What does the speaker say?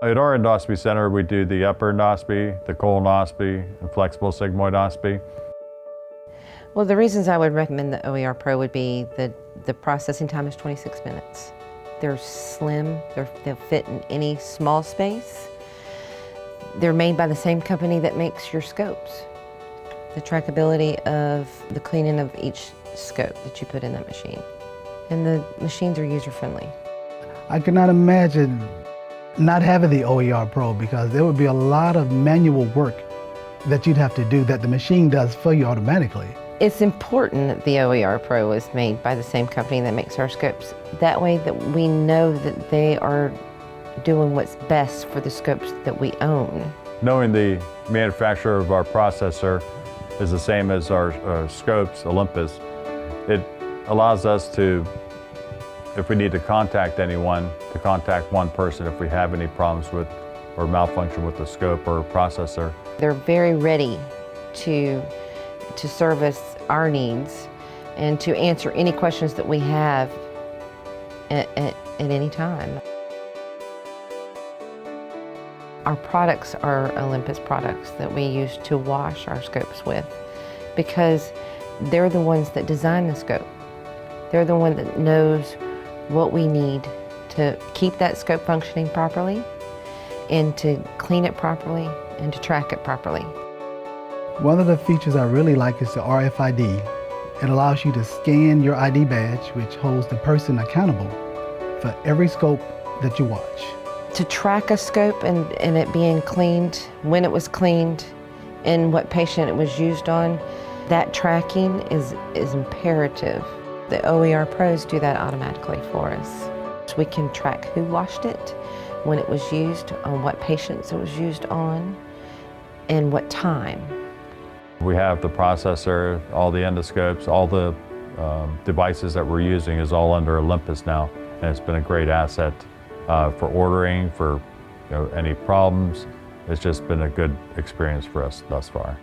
At our endoscopy center, we do the upper endoscopy, the colonoscopy, and flexible sigmoidoscopy. Well, the reasons I would recommend the OER-Pro would be the processing time is 26 minutes. They're slim, they'll fit in any small space. They're made by the same company that makes your scopes. The trackability of the cleaning of each scope that you put in that machine. And the machines are user-friendly. I could not imagine not having the OER-Pro because there would be a lot of manual work that you'd have to do that the machine does for you automatically. It's important that the OER-Pro is made by the same company that makes our scopes. That way that we know that they are doing what's best for the scopes that we own. Knowing the manufacturer of our processor is the same as our scopes, Olympus, it allows us to, if we need to contact anyone, to contact one person if we have any problems with or malfunction with the scope or processor. They're very ready to service our needs and to answer any questions that we have at any time. Our products are Olympus products that we use to wash our scopes with because they're the ones that design the scope. They're the one that knows what we need to keep that scope functioning properly and to clean it properly and to track it properly. One of the features I really like is the RFID. It allows you to scan your ID badge, which holds the person accountable for every scope that you watch. To track a scope and it being cleaned, when it was cleaned, and what patient it was used on, that tracking is imperative. The OER-Pros do that automatically for us. So we can track who washed it, when it was used, on what patients it was used on, and what time. We have the processor, all the endoscopes, all the devices that we're using is all under Olympus now, and it's been a great asset for ordering, for any problems. It's just been a good experience for us thus far.